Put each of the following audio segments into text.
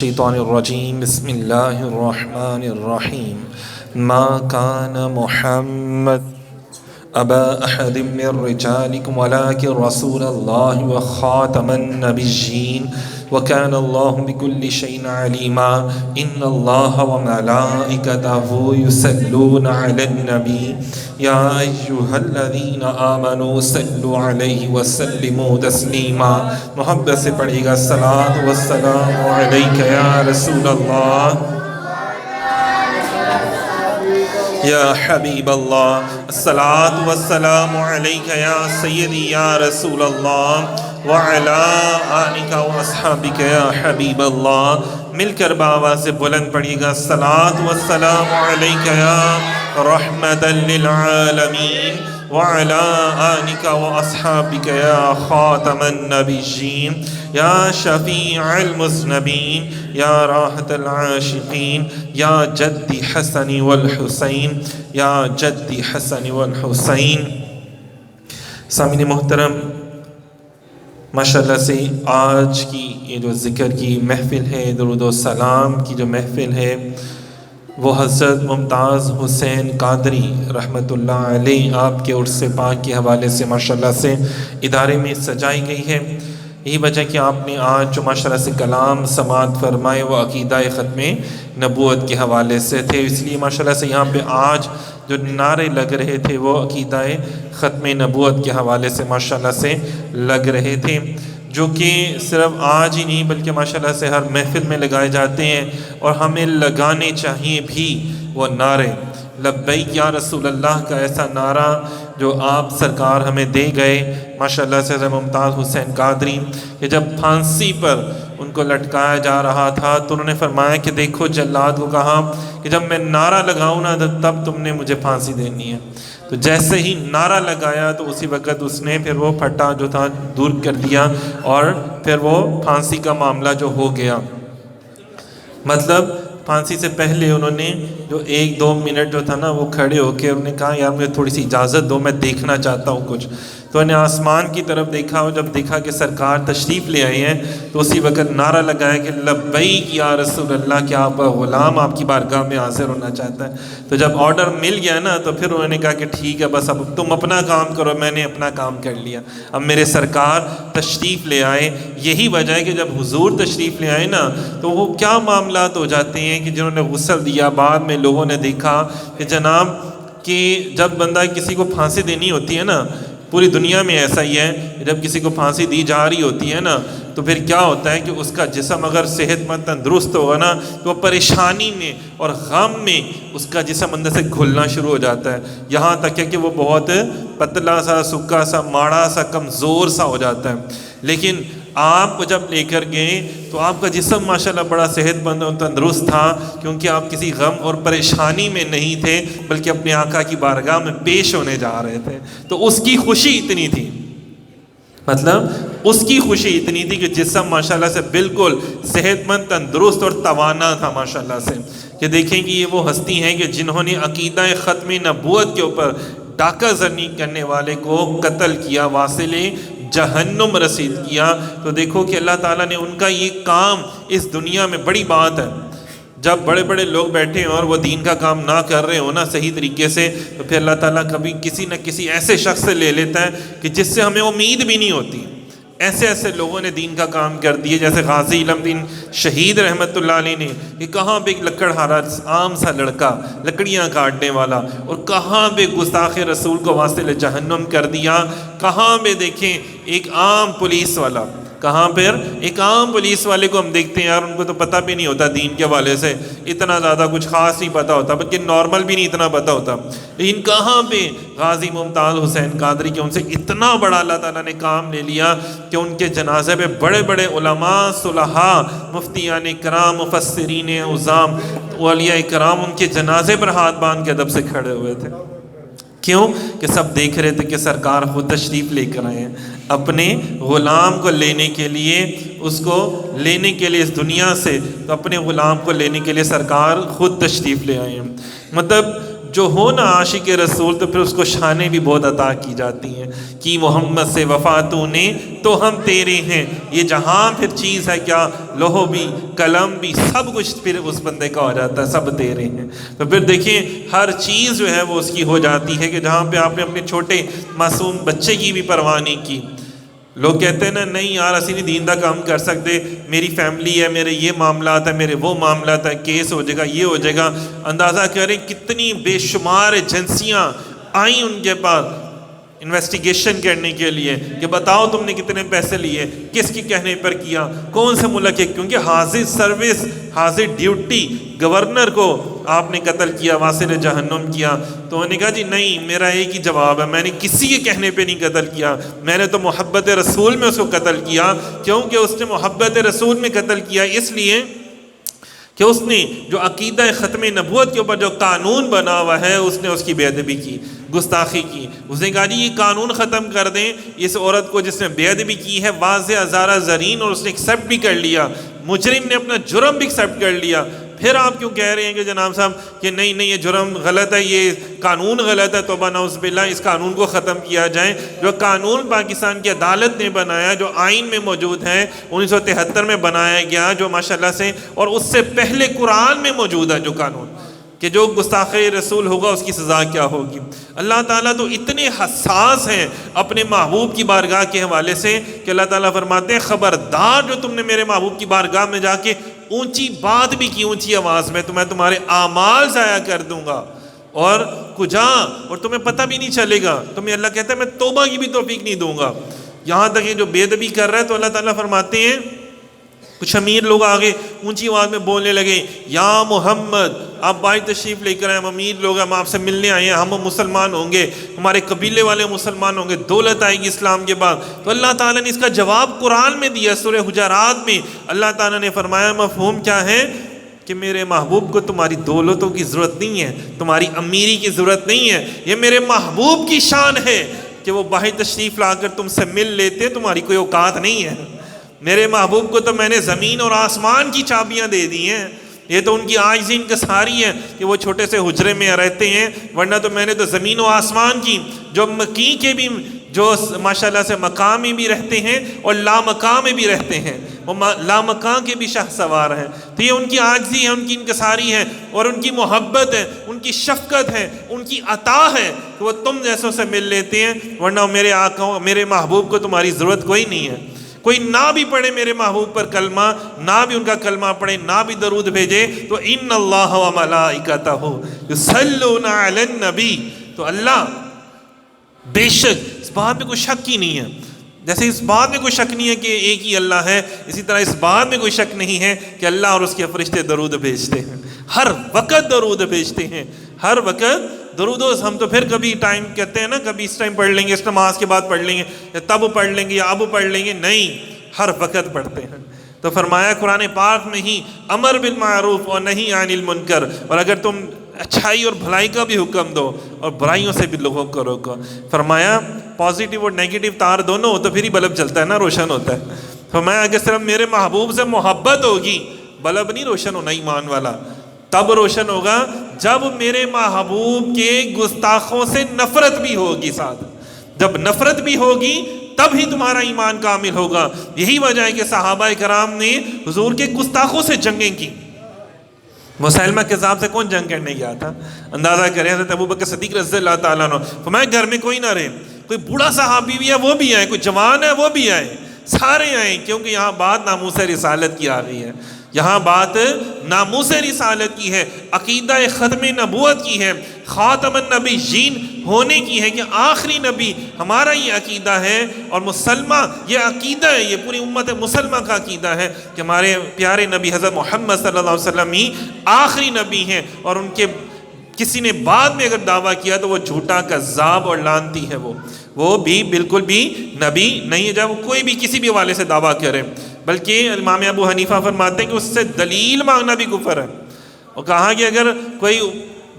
الشيطان الرجيم بسم الله الرحمن الرحيم ما كان محمد أبا أحد من رجالكم ولكن رسول الله وخاتم النبيين وكان الله بكل شيء عليما إن الله وملائكته يصلون على النبي يا أيها الذين آمنوا صلوا عليه وسلموا تسليما محبت سے پڑھیے گا الصلاۃ والسلام علیک یا رسول اللہ یا حبیب اللہ الصلاۃ والسلام علیک یا سیدی یا رسول اللہ وعلا آلک واصحابک یا حبیب اللہ مل کر بآواز سے بلند پڑھیے گا الصلاۃ والسلام علیک یا رحمت للعالمین وعلا آلک واصحابک یا خاتم النبیین یا شفیع المذنبین یا راحت العاشقین یا جدی حسن والحسین یا جدی حسن والحسین۔ سامعین محترم، ماشاءاللہ سے آج کی یہ جو ذکر کی محفل ہے، درود و سلام کی جو محفل ہے، وہ حضرت ممتاز حسین قادری رحمۃ اللہ علیہ آپ کے عرس پاک کے حوالے سے ماشاءاللہ سے ادارے میں سجائی گئی ہے۔ یہی وجہ کہ آپ نے آج جو ماشاءاللہ سے کلام سماعت فرمائے وہ عقیدہ ختم نبوت کے حوالے سے تھے، اس لیے ماشاءاللہ سے یہاں پہ آج جو نعرے لگ رہے تھے وہ عقیدہ ختم نبوت کے حوالے سے ماشاءاللہ سے لگ رہے تھے، جو کہ صرف آج ہی نہیں بلکہ ماشاءاللہ سے ہر محفل میں لگائے جاتے ہیں، اور ہمیں لگانے چاہیے بھی وہ نعرے۔ لبیک یا رسول اللہ کا ایسا نعرہ جو آپ سرکار ہمیں دے گئے ماشاءاللہ سے حضرت ممتاز حسین قادری، کہ جب پھانسی پر ان کو لٹکایا جا رہا تھا تو انہوں نے فرمایا کہ دیکھو جلاد کو کہا کہ جب میں نعرہ لگاؤں نا تب تم نے مجھے پھانسی دینی ہے۔ تو جیسے ہی نعرہ لگایا تو اسی وقت اس نے پھر وہ پھٹا جو تھا دور کر دیا، اور پھر وہ پھانسی کا معاملہ جو ہو گیا، مطلب پھانسی سے پہلے انہوں نے جو 1-2 منٹ جو تھا نا وہ کھڑے ہو کے انہوں نے کہا یار مجھے تھوڑی سی اجازت دو، میں دیکھنا چاہتا ہوں کچھ۔ تو انہیں آسمان کی طرف دیکھا، اور جب دیکھا کہ سرکار تشریف لے آئے ہیں تو اسی وقت نعرہ لگایا کہ لبیک یا رسول اللہ، کہ آپ کا غلام آپ کی بارگاہ میں حاضر ہونا چاہتا ہے۔ تو جب آرڈر مل گیا نا تو پھر انہوں نے کہا کہ ٹھیک ہے بس اب تم اپنا کام کرو، میں نے اپنا کام کر لیا، اب میرے سرکار تشریف لے آئے۔ یہی وجہ ہے کہ جب حضور تشریف لے آئے نا تو وہ کیا معاملات ہو جاتے ہیں کہ جنہوں نے غسل دیا، بعد میں لوگوں نے دیکھا کہ جناب کہ جب بندہ کسی کو پھانسی دینی ہوتی ہے نا، پوری دنیا میں ایسا ہی ہے، جب کسی کو پھانسی دی جا رہی ہوتی ہے نا تو پھر کیا ہوتا ہے کہ اس کا جسم اگر صحت مند تندرست ہوگا نا تو وہ پریشانی میں اور غم میں اس کا جسم اندر سے گھلنا شروع ہو جاتا ہے، یہاں تک ہے کہ وہ بہت پتلا سا، سکا سا، ماڑا سا، کمزور سا ہو جاتا ہے۔ لیکن آپ کو جب لے کر گئے تو آپ کا جسم ماشاءاللہ بڑا صحت مند اور تندرست تھا، کیونکہ آپ کسی غم اور پریشانی میں نہیں تھے بلکہ اپنے آقا کی بارگاہ میں پیش ہونے جا رہے تھے۔ تو اس کی خوشی اتنی تھی، مطلب اس کی خوشی اتنی تھی کہ جسم ماشاءاللہ سے بالکل صحت مند، تندرست اور توانا تھا ماشاءاللہ سے، کہ دیکھیں کہ یہ وہ ہستی ہیں کہ جنہوں نے عقیدہ ختم نبوت کے اوپر ڈاکہ زنی کرنے والے کو قتل کیا، واصل جہنم رسید کیا۔ تو دیکھو کہ اللہ تعالیٰ نے ان کا یہ کام اس دنیا میں بڑی بات ہے۔ جب بڑے بڑے لوگ بیٹھے ہیں اور وہ دین کا کام نہ کر رہے ہو نا صحیح طریقے سے، تو پھر اللہ تعالیٰ کبھی کسی نہ کسی ایسے شخص سے لے لیتا ہے کہ جس سے ہمیں امید بھی نہیں ہوتی۔ ایسے لوگوں نے دین کا کام کر دیے، جیسے غازی علم دین شہید رحمۃ اللہ علیہ نے، کہ کہاں پہ ایک لکڑ ہارا عام سا لڑکا لکڑیاں کاٹنے والا، اور کہاں پہ گستاخ رسول کو واصل جہنم کر دیا، کہاں پہ دیکھیں ایک عام پولیس والا، کہاں پر ایک عام پولیس والے کو ہم دیکھتے ہیں یار ان کو تو پتہ بھی نہیں ہوتا دین کے حوالے سے، اتنا زیادہ کچھ خاص نہیں پتہ ہوتا، بلکہ نارمل بھی نہیں اتنا پتہ ہوتا، لیکن کہاں پہ غازی ممتاز حسین قادری کے ان سے اتنا بڑا اللہ تعالیٰ نے کام لے لیا کہ ان کے جنازے پہ بڑے بڑے علماء، صلحاء، مفتیان کرام، مفسرین عظام، اولیاء کرام ان کے جنازے پر ہاتھ باندھ کے ادب سے کھڑے ہوئے تھے۔ کیوں؟ کہ سب دیکھ رہے تھے کہ سرکار خود تشریف لے کر آئے ہیں اپنے غلام کو لینے کے لیے، اس کو لینے کے لیے اس دنیا سے، تو اپنے غلام کو لینے کے لیے سرکار خود تشریف لے آئے ہیں۔ مطلب جو ہو نا عاشق رسول تو پھر اس کو شانیں بھی بہت عطا کی جاتی ہیں کہ محمد سے وفا تو نے تو ہم تیرے ہیں. یہ جہاں پھر چیز ہے کیا، لوح بھی قلم بھی سب کچھ پھر اس بندے کا ہو جاتا ہے، سب تیرے ہیں. تو پھر دیکھیں ہر چیز جو ہے وہ اس کی ہو جاتی ہے کہ جہاں پہ آپ نے اپنے چھوٹے معصوم بچے کی بھی پرواہ نہیں کی. لوگ کہتے ہیں نا نہیں یار اسی نہیں دین دا کام کر سکتے، میری فیملی ہے، میرے یہ معاملات ہیں، میرے وہ معاملات ہیں، کیس ہو جائے گا، یہ ہو جائے گا. اندازہ کریں کتنی بے شمار ایجنسیاں آئیں ان کے پاس انویسٹیگیشن کرنے کے لیے کہ بتاؤ تم نے کتنے پیسے لیے، کس کے کہنے پر کیا، کون سے ملک ہے، کیونکہ حاضر سروس حاضر ڈیوٹی گورنر کو آپ نے قتل کیا، واصل جہنم کیا. تو انہوں نے کہا جی نہیں، میرا ایک ہی جواب ہے، میں نے کسی کے کہنے پہ نہیں قتل کیا، میں نے تو محبت رسول میں اس کو قتل کیا. کیونکہ اس نے محبت رسول میں قتل کیا اس لیے کہ اس نے جو عقیدہ ختم نبوت کے اوپر جو قانون بنا ہوا ہے اس نے اس کی بے ادبی کی، گستاخی کی. اس نے کہا جی یہ قانون ختم کر دیں، اس عورت کو جس نے بے ادبی کی ہے واضح ازارہ زرین، اور اس نے ایکسیپٹ بھی کر لیا، مجرم نے اپنا جرم بھی ایکسیپٹ کر لیا. پھر آپ کیوں کہہ رہے ہیں کہ جناب صاحب کہ نہیں نہیں یہ جرم غلط ہے، یہ قانون غلط ہے، توبہ نعوذ باللہ، اس قانون کو ختم کیا جائے. جو قانون پاکستان کی عدالت نے بنایا، جو آئین میں موجود ہے 1973 میں بنایا گیا، جو ماشاءاللہ سے، اور اس سے پہلے قرآن میں موجود ہے جو قانون کہ جو گستاخ رسول ہوگا اس کی سزا کیا ہوگی. اللہ تعالیٰ تو اتنے حساس ہیں اپنے محبوب کی بارگاہ کے حوالے سے کہ اللہ تعالیٰ فرماتے ہیں خبردار جو تم نے میرے محبوب کی بارگاہ میں جا کے اونچی بات بھی کی اونچی آواز میں، تو میں تمہارے اعمال ضائع کر دوں گا اور کجا، اور تمہیں پتہ بھی نہیں چلے گا. تمہیں اللہ کہتا ہے میں توبہ کی بھی توفیق نہیں دوں گا. یہاں تک یہ جو بے ادبی کر رہا ہے تو اللہ تعالیٰ فرماتے ہیں کچھ امیر لوگ آگے اونچی آواز میں بولنے لگے یا محمد آپ باہر تشریف لے کر آئے، ہم امیر لوگ ہیں، ہم آپ سے ملنے آئے ہیں، ہم مسلمان ہوں گے، ہمارے قبیلے والے مسلمان ہوں گے، دولت آئے گی اسلام کے بعد. تو اللہ تعالیٰ نے اس کا جواب قرآن میں دیا. سورہ حجرات میں اللہ تعالیٰ نے فرمایا مفہوم کیا ہے کہ میرے محبوب کو تمہاری دولتوں کی ضرورت نہیں ہے، تمہاری امیری کی ضرورت نہیں ہے. یہ میرے محبوب کی شان ہے کہ وہ باہر تشریف لا کر تم سے مل لیتے، تمہاری کوئی اوقات نہیں ہے. میرے محبوب کو تو میں نے زمین اور آسمان کی چابیاں دے دی ہیں. یہ تو ان کی عاجزی انکساری ہے کہ وہ چھوٹے سے حجرے میں رہتے ہیں، ورنہ تو میں نے تو زمین و آسمان کی، جو مکی کے بھی، جو ماشاءاللہ سے مقام میں بھی رہتے ہیں اور لامقام میں بھی رہتے ہیں، وہ لامقام کے بھی شاہ سوار ہیں. تو یہ ان کی عاجزی ہے، ان کی انکساری ہے، اور ان کی محبت ہے، ان کی شفقت ہے، ان کی عطا ہے کہ وہ تم جیسوں سے مل لیتے ہیں، ورنہ میرے آقا میرے محبوب کو تمہاری ضرورت کوئی نہیں ہے. کوئی نہ بھی پڑھے میرے محبوب پر کلمہ، نہ بھی ان کا کلمہ پڑھے، نہ بھی درود بھیجے، تو ان اللہ و ملائکتہ یصلون علی النبی، تو اللہ بے شک اس بات میں کوئی شک ہی نہیں ہے. جیسے اس بات میں کوئی شک نہیں ہے کہ ایک ہی اللہ ہے، اسی طرح اس بات میں کوئی شک نہیں ہے کہ اللہ اور اس کے فرشتے درود بھیجتے ہیں، ہر وقت درود بھیجتے ہیں، ہر وقت درود. ہم تو پھر کبھی ٹائم کہتے ہیں نا، کبھی اس ٹائم پڑھ لیں گے، اس نماز کے بعد پڑھ لیں گے، یا تب پڑھ لیں گے، یا اب پڑھ لیں گے، نہیں، ہر وقت پڑھتے ہیں. تو فرمایا قرآن پاک میں ہی امر بالمعروف اور نہی عن المنکر، اور اگر تم اچھائی اور بھلائی کا بھی حکم دو اور برائیوں سے بھی لوگوں کو روکو. فرمایا پازیٹیو اور نیگیٹو تار دونوں ہو تو پھر ہی بلب جلتا ہے نا، روشن ہوتا ہے. فرمایا اگر صرف میرے محبوب سے محبت ہوگی، بلب نہیں روشن ہونا ایمان والا، تب روشن ہوگا جب میرے محبوب کے گستاخوں سے نفرت بھی ہوگی. ساتھ جب نفرت بھی ہوگی تب ہی تمہارا ایمان کامل ہوگا. یہی وجہ ہے کہ صحابہ کرام نے حضور کے گستاخوں سے جنگیں کی. مسیلمہ کذاب سے کون جنگ کرنے گیا تھا؟ اندازہ کریں، حضرت ابوبکر صدیق رضی اللہ تعالیٰ عنہ. فرمایا گھر میں کوئی نہ رہے، کوئی بوڑھا صحابی بھی ہے وہ بھی آئے، کوئی جوان ہے وہ بھی آئے، سارے آئیں، کیونکہ یہاں بات ناموس رسالت کی آ گئی ہے. یہاں بات ناموس رسالت کی ہے، عقیدہ ختم نبوت کی ہے، خاتم النبیین ہونے کی ہے کہ آخری نبی. ہمارا یہ عقیدہ ہے، اور مسلمہ یہ عقیدہ ہے، یہ پوری امت مسلمہ کا عقیدہ ہے کہ ہمارے پیارے نبی حضرت محمد صلی اللہ علیہ وسلم ہی آخری نبی ہیں، اور ان کے کسی نے بعد میں اگر دعویٰ کیا تو وہ جھوٹا کذاب اور لعنتی ہے. وہ بھی بالکل بھی نبی نہیں ہے، جب کوئی بھی کسی بھی حوالے سے دعویٰ کرے. بلکہ امام ابو حنیفہ فرماتے ہیں کہ اس سے دلیل مانگنا بھی کفر ہے. اور کہا کہ اگر کوئی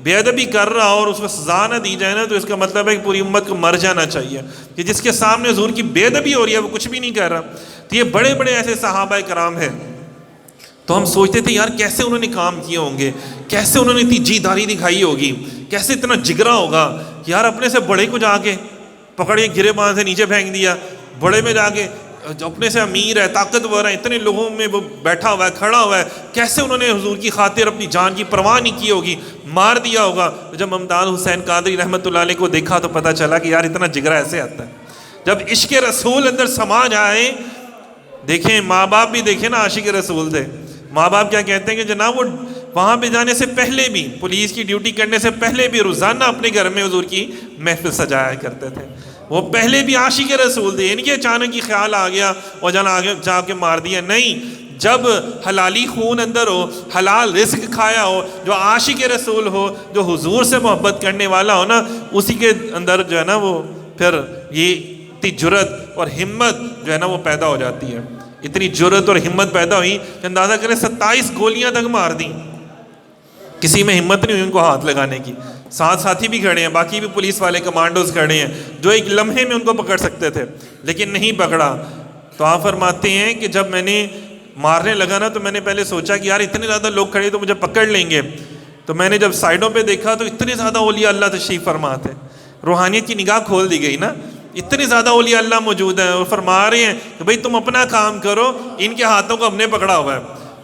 بے ادبی کر رہا اور اس کو سزا نہ دی جائے نا تو اس کا مطلب ہے کہ پوری امت کو مر جانا چاہیے، کہ جس کے سامنے حضور کی بے ادبی ہو رہی ہے وہ کچھ بھی نہیں کر رہا. تو یہ بڑے بڑے ایسے صحابہ کرام ہیں. تو ہم سوچتے تھے یار کیسے انہوں نے کام کیے ہوں گے، کیسے انہوں نے اتنی جی داری دکھائی ہوگی کیسے اتنا جگرا ہوگا کہ یار اپنے سے بڑے کو جا کے پکڑ کے گرے بان سے نیچے پھینک دیا، بڑے میں جا کے جو اپنے سے امیر ہے، طاقتور ہے، اتنے لوگوں میں وہ بیٹھا ہوا ہے، کھڑا ہوا ہے، کیسے انہوں نے حضور کی خاطر اپنی جان کی پرواہ نہیں کی ہوگی، مار دیا ہوگا۔ جب ممتاز حسین قادری رحمۃ اللہ علیہ کو دیکھا تو پتہ چلا کہ یار اتنا جگرا ایسے آتا ہے۔ جب عشق رسول اندر سما جائے، دیکھیں ماں باپ بھی دیکھیں نا عاشق رسول تھے، ماں باپ کیا کہتے ہیں کہ جناب وہ وہاں پہ جانے سے پہلے بھی، پولیس کی ڈیوٹی کرنے سے پہلے بھی روزانہ اپنے گھر میں حضور کی محفل سجایا کرتے تھے۔ وہ پہلے بھی عاشق رسول تھے، ان کے اچانک ہی خیال آ گیا اور آگے جا کے مار دیا، نہیں۔ جب حلالی خون اندر ہو، حلال رزق کھایا ہو، جو عاشق رسول ہو، جو حضور سے محبت کرنے والا ہو نا، اسی کے اندر جو ہے نا وہ پھر یہ اتنی جرت اور ہمت جو ہے نا وہ پیدا ہو جاتی ہے۔ اتنی جرت اور ہمت پیدا ہوئی کہ اندازہ کریں 27 گولیاں تک مار دیں، کسی میں ہمت نہیں ہوئی ان کو ہاتھ لگانے کی۔ ساتھ ساتھی بھی کھڑے ہیں، باقی بھی پولیس والے کمانڈوز کھڑے ہیں جو ایک لمحے میں ان کو پکڑ سکتے تھے، لیکن نہیں پکڑا۔ تو آپ فرماتے ہیں کہ جب میں نے مارنے لگا نا تو میں نے پہلے سوچا کہ یار اتنے زیادہ لوگ کھڑے تو مجھے پکڑ لیں گے، تو میں نے جب سائڈوں پہ دیکھا تو اتنے زیادہ اولیاء اللہ تشریف فرما تھے، روحانیت کی نگاہ کھول دی گئی نا، اتنے زیادہ اولیاء اللہ موجود ہیں اور فرما رہے ہیں کہ بھئی تم اپنا کام کرو، ان کے ہاتھوں کو ہم نے پکڑا ہوا ہے۔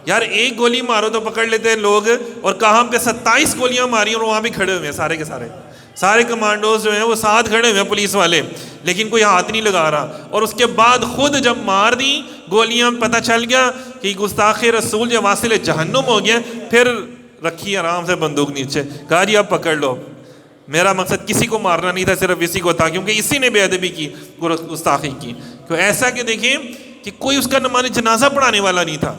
یار ایک گولی مارو تو پکڑ لیتے ہیں لوگ، اور کہاں پہ 27 گولیاں ماری اور وہاں بھی کھڑے ہوئے ہیں سارے کے سارے کمانڈوز جو ہیں وہ ساتھ کھڑے ہوئے ہیں پولیس والے، لیکن کوئی ہاتھ نہیں لگا رہا۔ اور اس کے بعد خود جب مار دی گولیاں، پتہ چل گیا کہ گستاخ رسول جو واصل جہنم ہو گیا، پھر رکھی آرام سے بندوق نیچے، کہا جی اب پکڑ لو۔ میرا مقصد کسی کو مارنا نہیں تھا، صرف اسی کو تھا، کیونکہ اسی نے بے ادبی کی، گستاخی کی۔ تو ایسا کہ دیکھیں کہ کوئی اس کا نماز جنازہ پڑھانے والا نہیں تھا،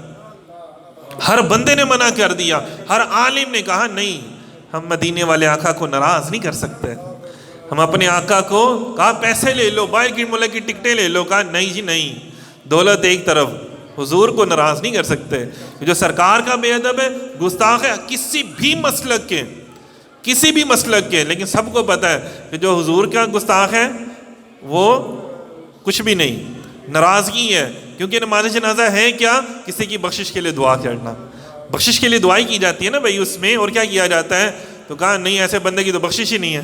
ہر بندے نے منع کر دیا، ہر عالم نے کہا نہیں، ہم مدینے والے آقا کو ناراض نہیں کر سکتے، ہم اپنے آقا کو کہا پیسے لے لو، باہر کی ملک کی ٹکٹیں لے لو، کہا نہیں جی نہیں، دولت ایک طرف، حضور کو ناراض نہیں کر سکتے۔ جو سرکار کا بے ادب ہے، گستاخ ہے، کسی بھی مسلک کے، لیکن سب کو پتہ ہے کہ جو حضور کا گستاخ ہے وہ کچھ بھی نہیں، ناراضگی ہے، کیونکہ نماز جنازہ ہے کیا؟ کسی کی بخشش کے لیے دعا کرنا، بخشش کے لیے دعائی کی جاتی ہے نا بھائی اس میں، اور کیا کیا جاتا ہے؟ تو کہا نہیں، ایسے بندے کی تو بخشش ہی نہیں ہے۔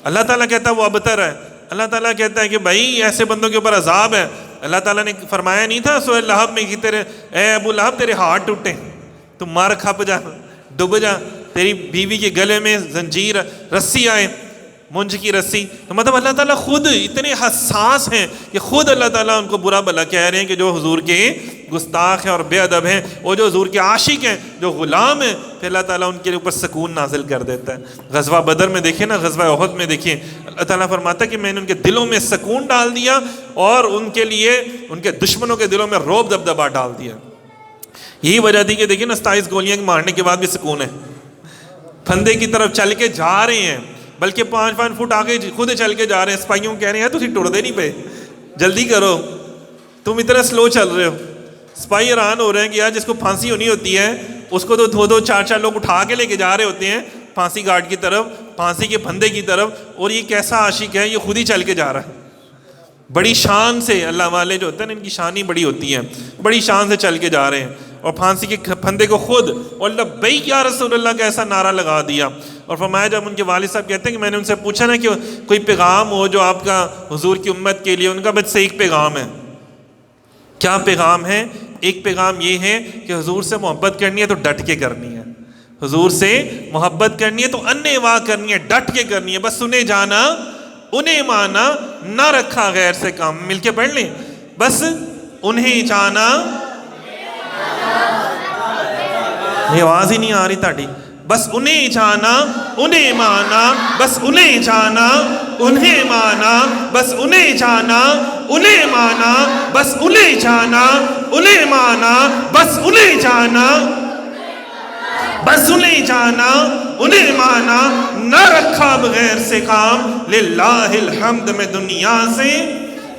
اللہ تعالیٰ کہتا ہے وہ ابتر ہے، اللہ تعالیٰ کہتا ہے کہ بھائی ایسے بندوں کے اوپر عذاب ہے۔ اللہ تعالیٰ نے فرمایا نہیں تھا سورہ لہب میں کہ اے ابو لہب تیرے ہاتھ ٹوٹے، تم مار کھپ جا، ڈوب جا، تیری بیوی کے گلے میں زنجیر رسی آئے، منج کی رسی۔ تو مطلب اللہ تعالیٰ خود اتنے حساس ہیں کہ خود اللہ تعالیٰ ان کو برا بھلا کہہ رہے ہیں کہ جو حضور کے گستاخ ہیں اور بے ادب ہیں، اور جو حضور کے عاشق ہیں، جو غلام ہیں، پھر اللہ تعالیٰ ان کے اوپر سکون نازل کر دیتا ہے۔ غزوہ بدر میں دیکھیں نا، غزوہ احد میں دیکھیں، اللہ تعالیٰ فرماتا ہے کہ میں نے ان کے دلوں میں سکون ڈال دیا اور ان کے لیے ان کے دشمنوں کے دلوں میں رعب دبدبا ڈال دیا۔ یہی وجہ تھی کہ دیکھیں نا 27 گولیاں مارنے کے بعد بھی سکون ہے، پھندے کی طرف چل کے جا رہے ہیں، بلکہ 5 فٹ آگے خود چل کے جا رہے ہیں، سپاہیوں کہہ رہے ہیں تسی ٹر دے نہیں پے، جلدی کرو، تم اتنا سلو چل رہے ہو۔ سپاہی حیران ہو رہے ہیں کہ یار جس کو پھانسی ہونی ہوتی ہے اس کو تو 2 4 لوگ اٹھا کے لے کے جا رہے ہوتے ہیں پھانسی گھاٹ کی طرف، پھانسی کے پھندے کی طرف، اور یہ کیسا عاشق ہے، یہ خود ہی چل کے جا رہا ہے، بڑی شان سے۔ اللہ والے جو ہوتے ہیں نا، ان کی شان ہی بڑی ہوتی ہے، بڑی شان سے چل کے جا رہے ہیں، اور پھانسی کے پھندے کو خود، اور لبیک یا رسول اللہ کا ایسا نعرہ لگا دیا۔ اور فرمایا جب ان کے والد صاحب کہتے ہیں کہ میں نے ان سے پوچھا نا کہ کوئی پیغام ہو جو آپ کا حضور کی امت کے لیے، ان کا بس ایک پیغام ہے۔ کیا پیغام ہے؟ ایک پیغام یہ ہے کہ حضور سے محبت کرنی ہے تو ڈٹ کے کرنی ہے، حضور سے محبت کرنی ہے تو انے واہ کرنی ہے، ڈٹ کے کرنی ہے، بس انہیں جانا انہیں مانا، نہ رکھا غیر سے کام۔ مل کے پڑھ لیں، بس انہیں جانا، یہ آواز ہی نہیں آ رہی تاڑی، بس انہیں جانا انہیں مانا، بس انہیں جانا انہیں مانا، بس انہیں جانا انہیں مانا، بس انہیں جانا انہیں مانا، بس انہیں جانا، بس انہیں جانا انہیں مانا، نہ رکھا بغیر سے کام۔ للہ الحمد میں دنیا سے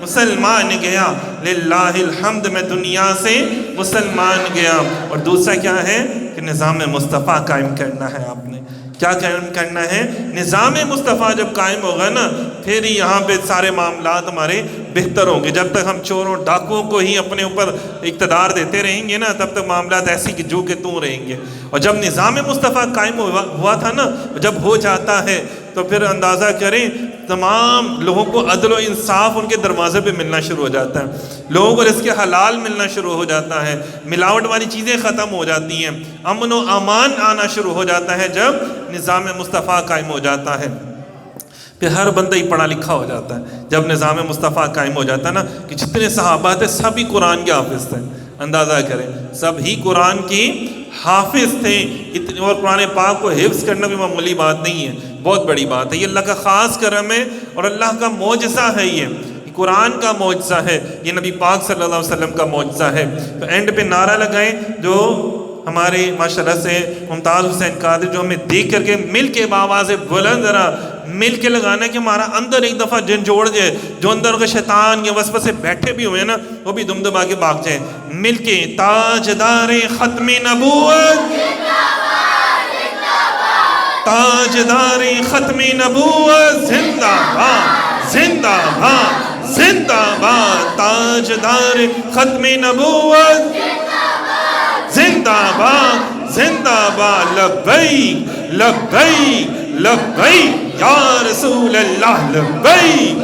مسلمان گیا، للہ الحمد میں دنیا سے مسلمان گیا۔ اور دوسرا کیا ہے کہ نظام مصطفیٰ قائم کرنا ہے۔ آپ نے کیا قائم کرنا ہے؟ نظام مصطفیٰ جب قائم ہوگا نا، پھر یہاں پہ سارے معاملات ہمارے بہتر ہوں گے. جب تک ہم چوروں ڈاکوؤں کو ہی اپنے اوپر اقتدار دیتے رہیں گے نا تب تک معاملات ایسی کہ جو کہ توں رہیں گے. اور جب نظام مصطفیٰ قائم ہوا تھا نا، جب ہو جاتا ہے تو پھر اندازہ کریں تمام لوگوں کو عدل و انصاف ان کے دروازے پہ ملنا شروع ہو جاتا ہے، لوگوں کو رزق حلال ملنا شروع ہو جاتا ہے، ملاوٹ والی چیزیں ختم ہو جاتی ہیں، امن و امان آنا شروع ہو جاتا ہے جب نظام مصطفیٰ قائم ہو جاتا ہے. پھر ہر بندہ ہی پڑھا لکھا ہو جاتا ہے جب نظام مصطفیٰ قائم ہو جاتا ہے نا، کہ جتنے صحابہ تھے سب ہی قرآن کے حافظ تھے. اندازہ کریں سب ہی قرآن کی حافظ تھے. اور قرآن پاک کو حفظ کرنا بھی معمولی بات نہیں ہے، بہت بڑی بات ہے. یہ اللہ کا خاص کرم ہے اور اللہ کا معجزہ ہے. یہ قرآن کا معجزہ ہے، یہ نبی پاک صلی اللہ علیہ وسلم کا معجزہ ہے. تو اینڈ پہ نعرہ لگائیں جو ہمارے ماشاءاللہ سے ممتاز حسین قادری، جو ہمیں دیکھ کر کے مل کے بآواز بلند ذرا مل کے لگانا ہے کہ ہمارا اندر ایک دفعہ جن جوڑ جائے، جو اندر کے شیطان یا وسوسے بیٹھے بھی ہوئے نا وہ بھی دم دبا کے بھاگ جائیں. مل کے تاجدار ختم نبوت، تاجدار ختم نبوت زندہ باد، زندہ باد، زندہ باد. تاجدار ختم نبوت زندہ باد، زندہ باد. لبیک لبیک لبیک یا رسول اللہ، لبیک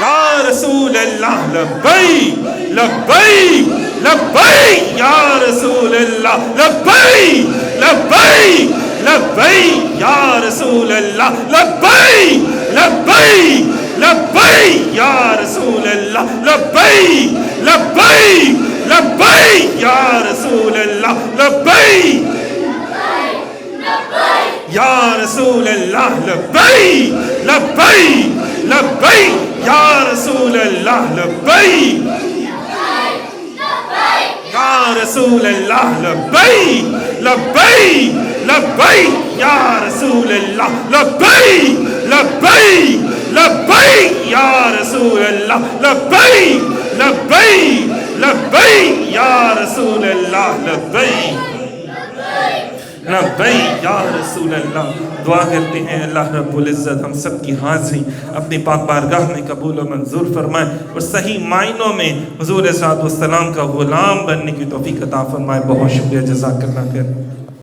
یا رسول اللہ، لبیک لبیک لبیک یا رسول اللہ، لبیک لبیک لبیک یا رسول اللہ، لبیک لبیک لبیک یا رسول اللہ، لبیک لبیک لبیک یا رسول اللہ، لبیک یا رسول اللہ، لبیک لبیک لبیک یا رسول اللہ، لبیک یا رسول اللہ، لبیک لبیک لبیک یا رسول اللہ، لبیک لبیک لبیک یا رسول اللہ، لبیک لبیک لبیک یا رسول اللہ، لبیک لبیک یا رسول اللہ. دعا کرتے ہیں اللہ رب العزت ہم سب کی حاضری اپنی پاک بارگاہ میں قبول و منظور فرمائے اور صحیح معنوں میں حضور صلی اللہ علیہ وسلم کا غلام بننے کی توفیق عطا فرمائے. بہت شکریہ، جزاک اللہ خیر.